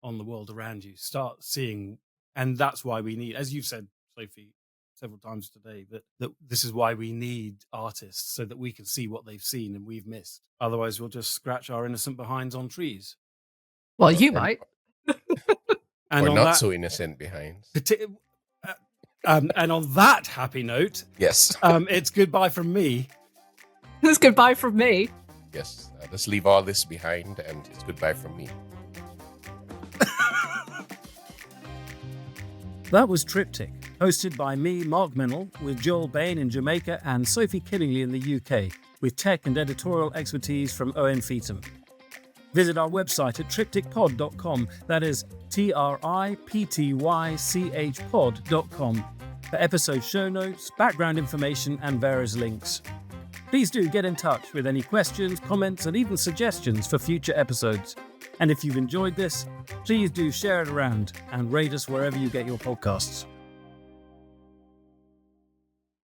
on the world around you. Start seeing, and that's why we need, as you've said, Sophie, several times today, that this is why we need artists, so that we can see what they've seen and we've missed. Otherwise, we'll just scratch our innocent behinds on trees. Well, you might. And or not so innocent behinds. And on that happy note, yes, it's goodbye from me. It's goodbye from me. Yes. let's leave all this behind, and it's goodbye from me. That was Triptych, hosted by me, Mark Mennell, with Joel Bain in Jamaica and Sophie Killingly in the UK, with tech and editorial expertise from Owen Feetham. Visit our website at triptychpod.com, that is triptychpod.com, for episode show notes, background information and various links. Please do get in touch with any questions, comments and even suggestions for future episodes. And if you've enjoyed this, please do share it around and rate us wherever you get your podcasts.